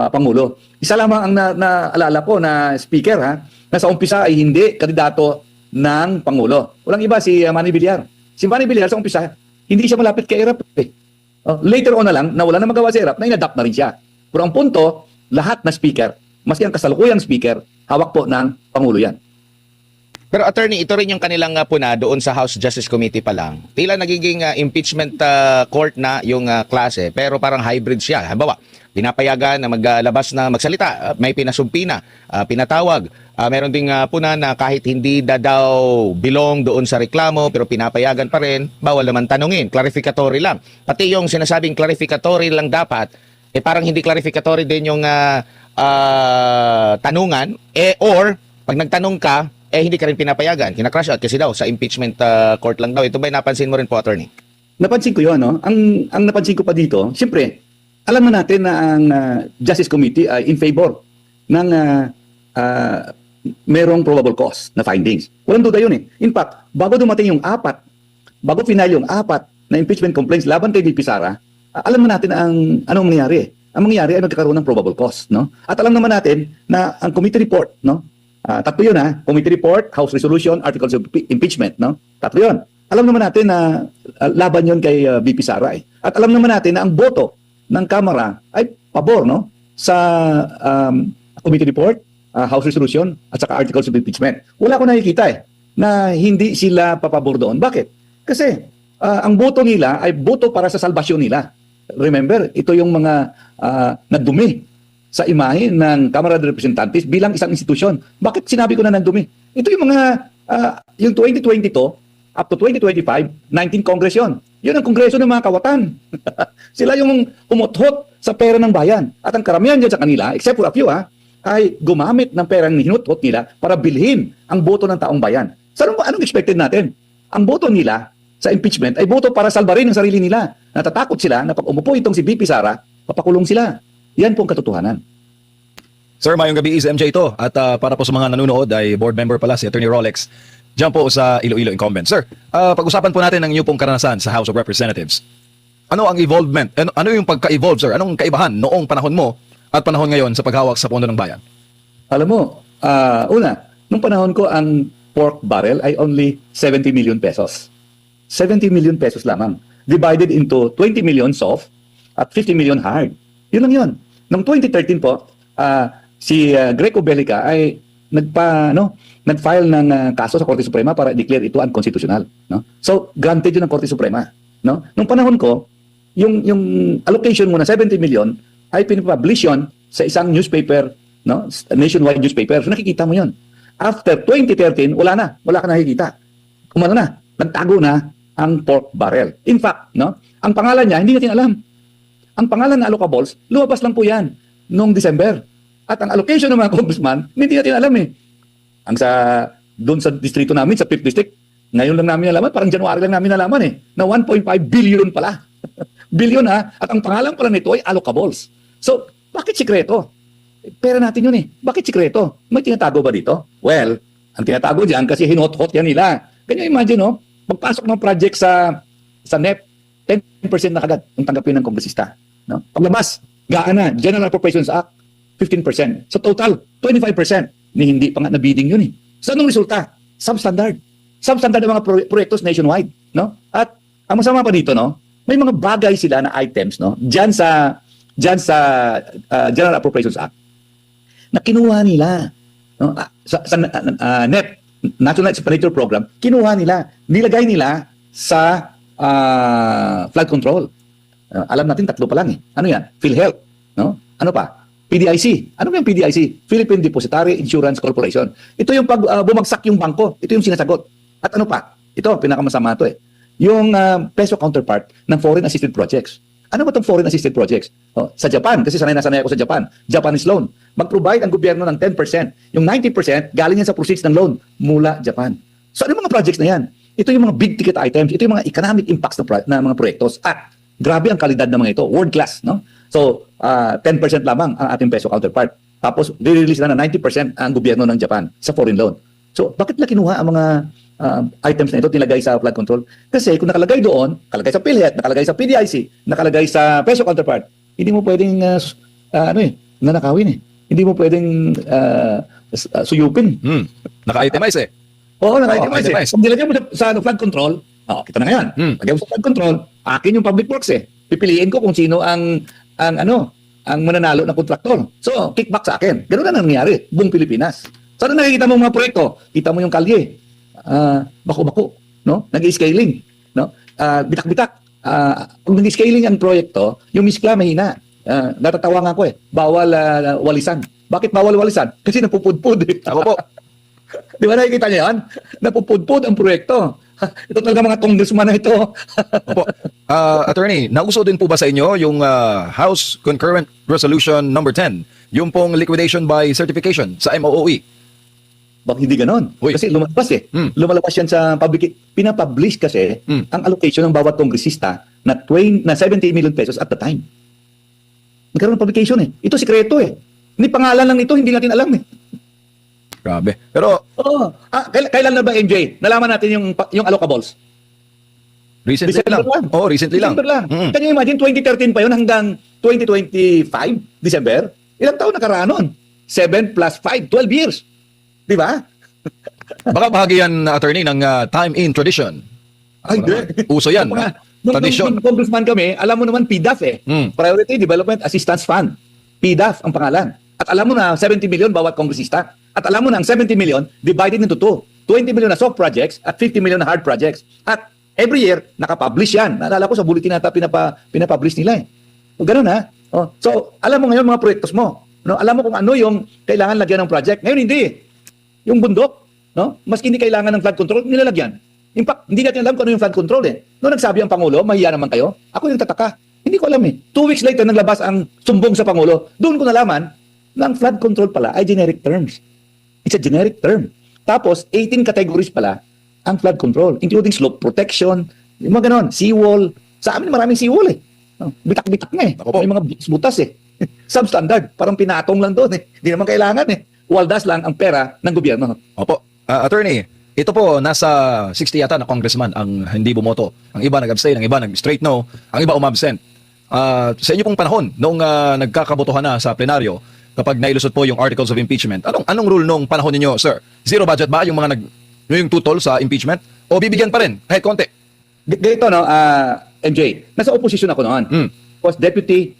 Pangulo. Isa lamang ang naalala ko na speaker, ha, na sa umpisa ay hindi kandidato ng Pangulo. Walang iba, si Manny Villar. Si Manny Villar sa umpisa, hindi siya malapit kay Erap. Later on na lang, na wala na magawa si Erap, na inadapt na rin siya. Pero ang punto, lahat na speaker, maski ang kasalukuyang speaker, hawak po ng Pangulo yan. Pero attorney, ito rin yung kanilang puna doon sa House Justice Committee pa lang. Tila nagiging impeachment court na yung klase, pero parang hybrid siya. Halimbawa, pinapayagan na magsalita, may pinasumpina, pinatawag. Meron ding puna na kahit hindi daw belong doon sa reklamo, pero pinapayagan pa rin, bawal naman tanungin, clarificatory lang. Pati yung sinasabing clarificatory lang dapat, parang hindi clarificatory din yung tanungan, or pag nagtanong ka, hindi ka rin pinapayagan. Kina-crash out kasi daw sa impeachment court lang daw. Ito ba napansin mo rin po, attorney? Napansin ko yun, no? Ang napansin ko pa dito, siyempre, alam na natin na ang Justice Committee ay in favor ng merong probable cause na findings. Walang duda yun eh. In fact, bago dumating yung bago final yung apat na impeachment complaints laban kay VP Sara, alam na natin anong mangyayari eh. Ang mangyayari ay magkakaroon ng probable cause, no? At alam naman natin na ang committee report, no? Tatlo yun ha, committee report, House resolution, articles of impeachment, no? Tatlo yun. Alam naman natin na laban yun kay VP Sara eh. At alam naman natin na ang boto ng Kamara ay pabor, no? Sa committee report, House resolution, at saka articles of impeachment. Wala ko nakikita eh, na hindi sila papabor doon. Bakit? Kasi ang boto nila ay boto para sa salbasyon nila. Remember, ito yung mga nadumi sa imahe ng Kamara de Representantes bilang isang institusyon. Bakit sinabi ko na nandumi? Ito yung mga, yung 2022 up to 2025, 19 Congress yun. Yun ang kongreso ng mga kawatan. Sila yung umuthot sa pera ng bayan. At ang karamihan dyan sa kanila, except for a few ay gumamit ng perang hinuthot nila para bilhin ang boto ng taong bayan. So anong expected natin? Ang boto nila sa impeachment ay boto para salbarin ang sarili nila. Natatakot sila na pag umupo itong si VP Sara, papakulong sila. Yan po ang katotohanan. Sir, mayong gabi, is MJ ito. At para po sa mga nanonood ay board member pala si Attorney Rolex. Diyan po sa Iloilo Incumbent. Sir, pag-usapan po natin ang inyong pong karanasan sa House of Representatives. ano ang involvement? Ano yung pagka-evolve, sir? Anong kaibahan noong panahon mo at panahon ngayon sa paghawak sa Pondo ng Bayan? Alam mo, una, nung panahon ko, ang pork barrel ay only 70 million pesos. 70 million pesos lamang. Divided into 20 million soft at 50 million hard. Yun lang yun. Noong 2013 po, si Greco Bellica ay nag-file ng kaso sa Korte Suprema para declare ito unconstitutional. No? So, granted yun ng Korte Suprema. No? Nung panahon ko, yung allocation mo na 70 million ay pinipublish yun sa isang newspaper, no? Nationwide newspaper. So, nakikita mo yun. After 2013, wala ka nakikita. Kumano na, nagtago na ang pork barrel. In fact, no, ang pangalan niya, hindi natin alam. Ang pangalan na allocables, lumabas lang po yan noong December. At ang allocation ng mga congressman, hindi natin alam eh. Doon sa distrito namin, sa 5th District, ngayon lang namin nalaman, parang January lang namin nalaman eh, na 1.5 billion pala. Billion ha, at ang pangalan pala nito ay allocables. So, bakit sikreto? Pera natin yun eh. Bakit sikreto? May tinatago ba dito? Well, ang tinatago dyan kasi hinot-hot yan nila. Kanya imagine, no? Magpasok ng project sa NEP, 10% na kagad ang tanggapin ng kongresista. No? Paglabas, gaan na, General Appropriations Act, 15%. Sa total, 25%. Ni hindi pa nga na-bidding yun eh. So, anong resulta? Substandard. Substandard ng mga proyektos nationwide. No? At ang masama pa dito, no? May mga bagay sila na items, no? Diyan sa General Appropriations Act na kinuha nila, no? Sa NEP, National Expenditure Program, kinuha nila, nilagay nila sa flood control. Alam natin, 3 pa lang eh. Ano yan? PhilHealth. No? Ano pa? PDIC. Ano ba yung PDIC? Philippine Depository Insurance Corporation. Ito yung pag bumagsak yung bangko. Ito yung sinasagot. At ano pa? Ito, pinakamasama ito eh. Yung peso counterpart ng foreign assisted projects. Ano ba itong foreign assisted projects? Sa Japan, kasi sanay na sanay ako sa Japan, Japanese loan. Mag-provide ang gobyerno ng 10%. Yung 90%, galing yan sa proceeds ng loan mula Japan. So ano yung mga projects na yan? Ito yung mga big ticket items. Ito yung mga economic impacts na mga proyektos. At grabe ang kalidad ng mga ito. World class, no? So, 10% lamang ang ating peso counterpart. Tapos, re-release na 90% ang gobyerno ng Japan sa foreign loan. So, bakit nila kinuha ang mga items na ito nilagay sa flood control? Kasi kung nakalagay doon, nakalagay sa PhilHealth, nakalagay sa PDIC, nakalagay sa peso counterpart, hindi mo pwedeng nanakawin eh. Hindi mo pwedeng suyupin. Naka-itemize eh. Oo, naka-itemize eh. itemize. Kung nilagay mo sa flood control, kita na ngayon. Lagay mo sa flood control, akin yung public works eh. Pipiliin ko kung sino ang mananalo ng kontraktor. So, kickback sa akin. Ganun na nangyayari, buong Pilipinas. So, ano nakikita mo mga proyekto? Kita mo yung kalye. Bako-bako, no? Nag-scaling, no? Bitak-bitak. Kung nag-scaling ang proyekto, yung miskla mahina. Natatawa nga ako eh. Bawal walisan. Bakit bawal walisan? Kasi napupudpud eh. Ako po. Di ba nakikita niyo yan? Napupudpud ang proyekto. Ito talaga mga congressman na ito. Opo. Attorney, nauso din po ba sa inyo yung House Concurrent Resolution number 10, yung pong liquidation by certification sa MOOE? Bakit hindi ganon? Uy. Kasi lumalabas eh. Lumalabas yan sa public. Pinapublish kasi ang allocation ng bawat kongresista na 70 million pesos at the time. Nagkaroon ng publication eh. Ito sikreto eh. Hindi pangalan lang nito, hindi natin alam eh. Grabe. Pero Oo. Kailan na ba, MJ? Nalaman natin yung allocables. recently December lang. Oh, recently December lang. Mm. Can you imagine, 2013 pa yun hanggang 2025, December? Ilang taon nakaraan nun? 7 plus 5, 12 years. Di ba? Baka bahagi yan, attorney, ng time in tradition. Ay, hindi. Uso yan. Tradition. Nung congressman kami, alam mo naman PDAF eh. Priority Development Assistance Fund. PDAF ang pangalan. At alam mo na 70 million bawat kongresista. At alam mo na ang 70 million divided into 2. 20 million na soft projects at 50 million na hard projects. At every year, nakapublish yan. Naalala ko sa bulletin nata pinapublish nila eh. O, ganun ha. So, alam mo ngayon mga proyektos mo. No? Alam mo kung ano yung kailangan lagyan ng project. Ngayon hindi eh. Yung bundok, no? Maski hindi kailangan ng flood control, nilalagyan. In fact, hindi natin alam kung ano yung flood control eh. Noong nagsabi ang Pangulo, mahiya naman kayo, ako yung tataka. Hindi ko alam eh. 2 weeks later, naglabas ang sumbong sa Pangulo. Doon ko nalaman na ang flood control pala ay generic terms. It's a generic term. Tapos, 18 categories pala ang flood control, including slope protection, yung mga ganon, seawall. Sa amin, maraming seawall eh. Bitak-bitak nga eh. Ako po. May mga butas eh. Substandard, parang pinatong lang doon eh. Hindi naman kailangan eh. Waldas lang ang pera ng gobyerno. Opo. Attorney, Ito po, nasa 60 yata na congressman ang hindi bumoto. Ang iba nag-abstain, ang iba nag-straight no, ang iba umabsent. Sa inyo pong panahon, noong nagkakabotohan na sa plenaryo, kapag nailusot po yung articles of impeachment, anong rule nung panahon ninyo, sir? Zero budget ba yung mga yung tutol sa impeachment? O bibigyan pa rin, kahit konti? Ganito, no, MJ, nasa opposition ako noon. Was deputy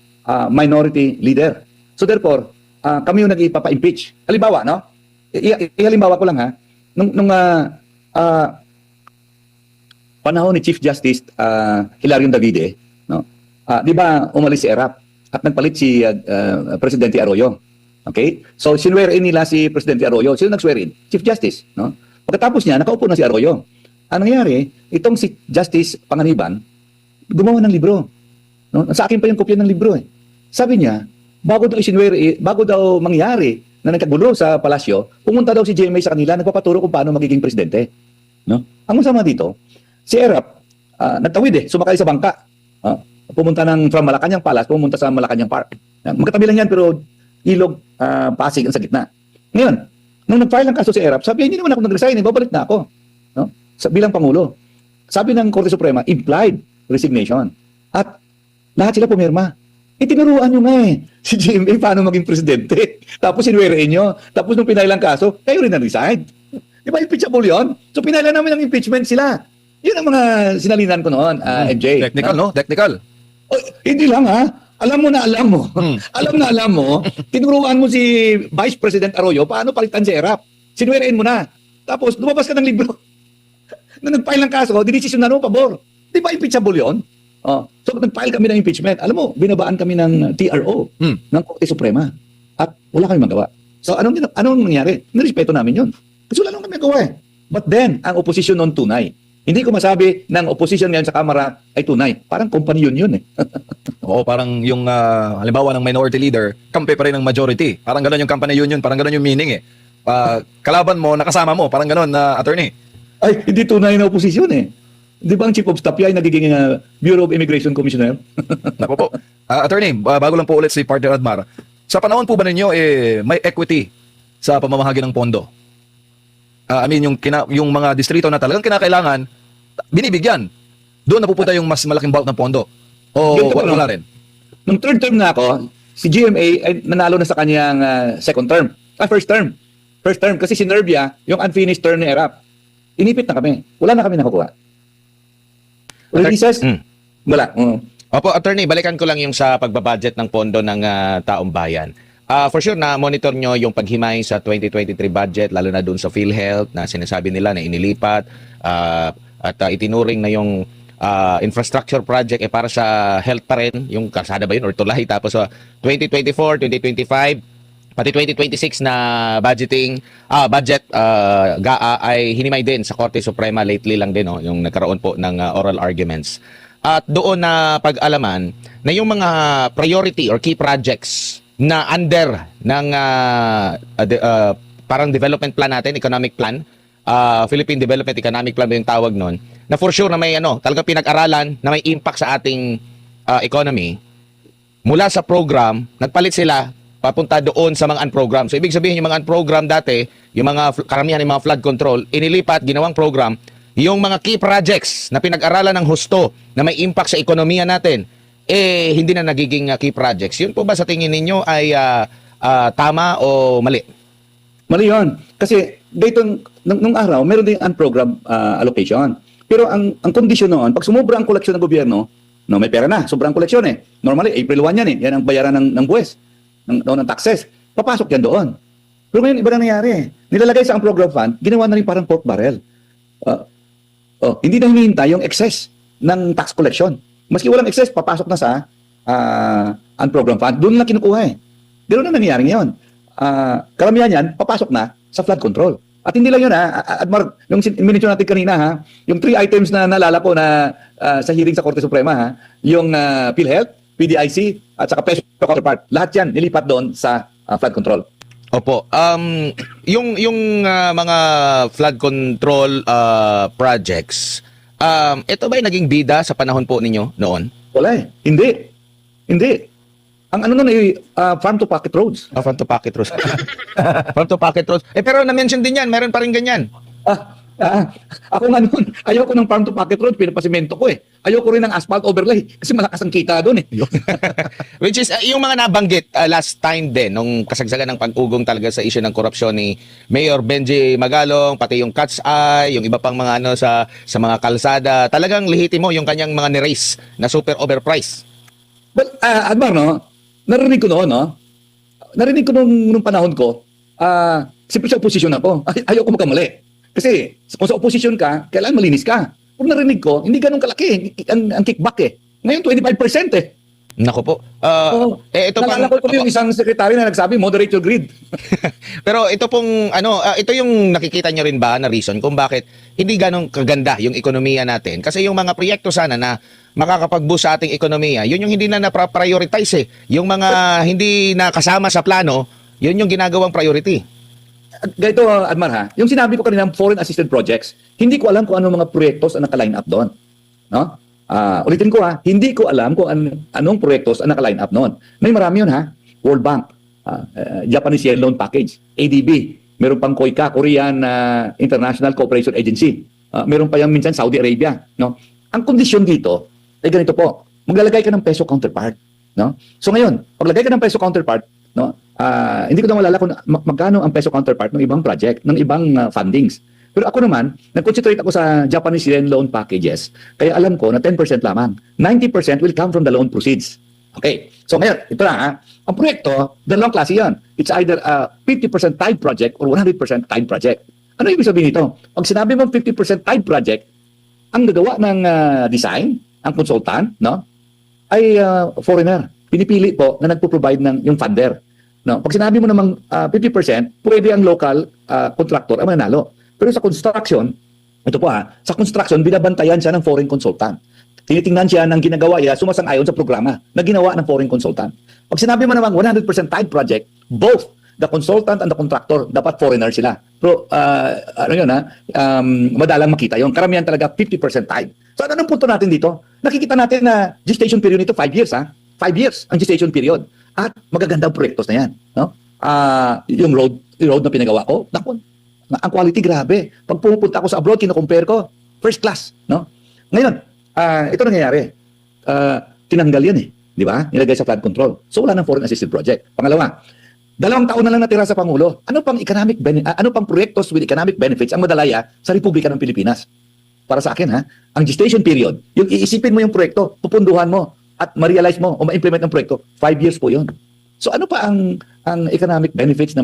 minority leader. So therefore, kami yung nag-ipapa-impeach. Halimbawa, no? Halimbawa ko lang ha. Nung panahon ni Chief Justice Hilarion Davide, no? Di ba umalis si Erap at nagpalit si Presidente Arroyo. Okay? So sinwear in nila si Presidente Arroyo. Sino nag-swear in? Chief Justice, no? Pagkatapos niya, nakaupo na si Arroyo. Ang nangyari, itong si Justice Panganiban, gumawa ng libro. No? Sa akin pa yung kopya ng libro eh. Sabi niya, bago daw mangyari na nagkagulo sa palasyo, pumunta daw si GMA sa kanila, nagpapaturo kung paano magiging presidente. No? Ang masama dito, si Erap, nagtawid sumakay sa bangka. Pumunta from Malacanang Palace, pumunta sa Malacanang Park. Magkatabi lang yan, pero ilog, Pasig ang sa gitna. Ngayon, nung nag-file ang kaso si Erap, sabi, hindi naman ako nag-resign, babalik na ako. No? Bilang Pangulo. Sabi ng Korte Suprema, implied resignation. At lahat sila pumirma. Tinuruan nyo nga si GMA paano maging presidente. Tapos sinuwerein nyo. Tapos nung pinailang kaso, kayo rin na-resign. Di ba impeachable yun? So pinailan namin ng impeachment sila. Yun ang mga sinalinan ko noon, MJ. Technical, no? Technical. Oh, hindi lang ha. Alam mo na alam mo. Alam na alam mo. Tinuruan mo si Vice President Arroyo paano palitan si Erap. Sinuwerein mo na. Tapos lumabas ka ng libro. Nung nag-file ng kaso, dinesisyon na mo pabor. Di ba impeachable yun? So nag-file kami ng impeachment. Alam mo, binabaan kami ng TRO ng Korte Suprema. At wala kami magawa. So anong nangyari? Nirespeto namin yun. Kasi wala naman kami magawa eh. But then, ang opposition noon tunay. Hindi ko masabi ng opposition ngayon sa Kamara ay tunay. Parang company yun eh. Oo, parang yung halimbawa ng minority leader, kampi pa rin ng majority. Parang gano'n yung company union, parang gano'n yung meaning eh. Kalaban mo, nakasama mo, parang gano'n na attorney. Ay, hindi tunay na opposition eh. Di ba ang Chief of Staff yan nagiging Bureau of Immigration Commissioner? Naku po. Attorney, bago lang po ulit si Partner Admar. Sa panahon po ba ninyo, may equity sa pamamahagi ng pondo? I mean, yung mga distrito na talagang kinakailangan, binibigyan. Doon napupunta yung mas malaking bulk ng pondo. O Ganito ba, wala rin? Nung third term na ako, si GMA ay nanalo na sa kanyang second term. First term. First term. Kasi si Nervia, yung unfinished term ni Erap, inipit na kami. Wala na kami nakukuha. Releases? Wala. Opo, attorney, balikan ko lang yung sa pagbabudget ng pondo ng taong bayan. For sure na monitor nyo yung paghimay sa 2023 budget, lalo na dun sa PhilHealth na sinasabi nila na inilipat at itinuring na yung infrastructure project para sa health pa rin, yung kalsada ba yun or tulay. Tapos 2024, 2025, pati 2026 na budget GAA ay hinimay din sa Korte Suprema lately lang din yung nagkaroon po ng oral arguments. At doon na pag-alaman na yung mga priority or key projects na under ng parang development plan natin, economic plan, Philippine Development Economic Plan yung tawag nun, na for sure na may talagang pinag-aralan na may impact sa ating economy. Mula sa program, nagpalit sila papunta doon sa mga unprogram. So ibig sabihin yung mga unprogram dati, yung mga karamihan ng mga flood control, inilipat, ginawang program, yung mga key projects na pinag-aralan ng husto na may impact sa ekonomiya natin, hindi na nagiging key projects. Yun po ba sa tingin ninyo ay tama o mali? Mali yun. Kasi dito, nung araw, meron din unprogram allocation. Pero ang kondisyon noon, pag sumobra ang koleksyon ng gobyerno, may pera na, sobrang koleksyon eh. Normally, April 1 yan eh. Yan ang bayaran ng buwes, ng taxes. Papasok yan doon. Pero ngayon, iba na nangyari. Nilalagay sa unprogram fund, ginawa na rin parang pork barrel. Hindi na hinihintay yung excess ng tax collection. Maski walang excess, papasok na sa unprogram fund. Doon na kinukuha eh. Doon na nangyayari ngayon. Karamihan yan, papasok na sa flood control. At hindi lang yun Admar, yung minute natin kanina yung 3 items na nalala ko na sa hearing sa Korte Suprema yung PhilHealth, PDIC, at saka PESO counterpart. Lahat yan nilipat doon sa flood control. Opo. Yung mga flood control projects, ito ba ay naging bida sa panahon po ninyo noon? Wala eh. Hindi. Ang ano nun ay farm to pocket roads. Farm to pocket roads. Farm to pocket roads. Pero na-mention din yan, meron pa rin ganyan. Ako nga noon, ayoko ng farm to pocket road, pinapasimento ko eh. Ayoko rin ng asphalt overlay kasi malakas ang kita doon eh. Which is, yung mga nabanggit last time din, nung kasagsagan ng pag-ugong talaga sa issue ng korupsyon ni Mayor Benji Magalong, pati yung Cat's Eye, yung iba pang mga ano sa mga kalsada, talagang lihitimo yung kanyang mga ni-raise na super overpriced. Well, Admar, no? Narinig ko noon, no? Narinig ko nung panahon ko, siyempre sa opposition ako. Ayoko magkamali. Kasi kung sa opposition ka, kailangan malinis ka. Kung narinig ko, hindi ganun kalaki ang kickback eh. Ngayon, 25% eh. Nako po. Ito pang, Nalala ko yung isang sekretary na nagsabi, moderate your greed. pero ito pong ito yung nakikita nyo rin ba na reason kung bakit hindi ganong kaganda yung ekonomiya natin? Kasi yung mga proyekto sana na makakapag-boost sa ating ekonomiya, yun yung hindi na na-prioritize eh. Yung mga hindi na kasama sa plano, yun yung ginagawang priority. Ganito, Admar ha, yung sinabi ko kanina, foreign assisted projects, hindi ko alam kung ano mga proyektos ang naka-line up doon. No? Ulitin ko ha, hindi ko alam kung anong proyektos ang naka-line up noon. May marami yun ha. World Bank, Japanese Yen Loan Package, ADB, meron pang KOICA, Korean International Cooperation Agency, meron pa yung minsan Saudi Arabia. No? Ang kondisyon dito ay ganito po, maglalagay ka ng peso counterpart. No? So ngayon, paglagay ka ng peso counterpart, no? Hindi ko na malala kung magkano ang peso counterpart ng ibang project, ng ibang fundings. Pero ako naman, nag-concentrate ako sa Japanese Yen loan packages. Kaya alam ko na 10% lamang. 90% will come from the loan proceeds. Okay. So ngayon, ito na ha. Ang proyekto, dalawang klase yan. It's either a 50% tied project or 100% tied project. Ano ibig sabihin nito? Pag sinabi mong 50% tied project, ang gagawa ng design, ang consultant, no, ay foreigner. Pinipili po na nagpo-provide ng yung funder. No, pag sinabi mo namang 50%, pwede ang local contractor ang mananalo. Pero sa construction, ito po sa construction, binabantayan siya ng foreign consultant. Tinitingnan siya ng ginagawa niya, sumasang-ayon sa programa na ginawa ng foreign consultant. Pag sinabi mo namang 100% tied project, both the consultant and the contractor, dapat foreigner sila. Pero, madalang makita yon. Karamihan talaga 50% tied. So, anong punto natin dito? Nakikita natin na gestation period nito 5 years, 5 years ang gestation period. At magagandang proyektos na yan. No? Yung road na pinagawa ko, naku, ang quality grabe. Pag pumupunta ako sa abroad, kino-compare ko, first class. No? Ngayon, ito nangyayari. Tinanggal yan eh. Di ba? Nilagay sa flood control. So wala ng foreign assisted project. Pangalawa, 2 taon na lang natira sa Pangulo. Ano pang proyektos with economic benefits ang madalaya sa Republika ng Pilipinas? Para sa akin ang gestation period, yung iisipin mo yung proyekto, pupunduhan mo, at ma-realize mo o ma-implement ng proyekto, 5 years po yun. So ano pa ang economic benefits na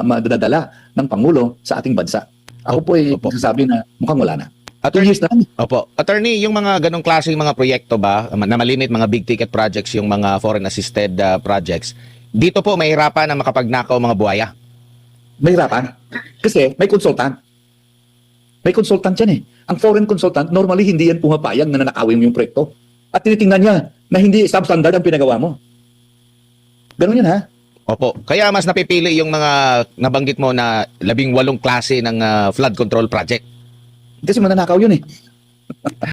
madadala ng Pangulo sa ating bansa? Ako po ay sasabi na mukhang wala na. 2 years na. Opo. Attorney, yung mga ganong klaseng mga proyekto ba, na malimit mga big ticket projects, yung mga foreign assisted projects, dito po mahirapan na makapagnakaw mga buhaya? Mahirapan. Kasi may consultant. May consultant yan eh. Ang foreign consultant, normally hindi yan pumapayag na nanakawin mo yung proyekto. At tinitingnan niya na hindi substandard ang pinagawa mo. Ganun yan Opo. Kaya mas napipili yung mga nabanggit mo na 18 klase ng flood control project. Kasi mananakaw yun eh.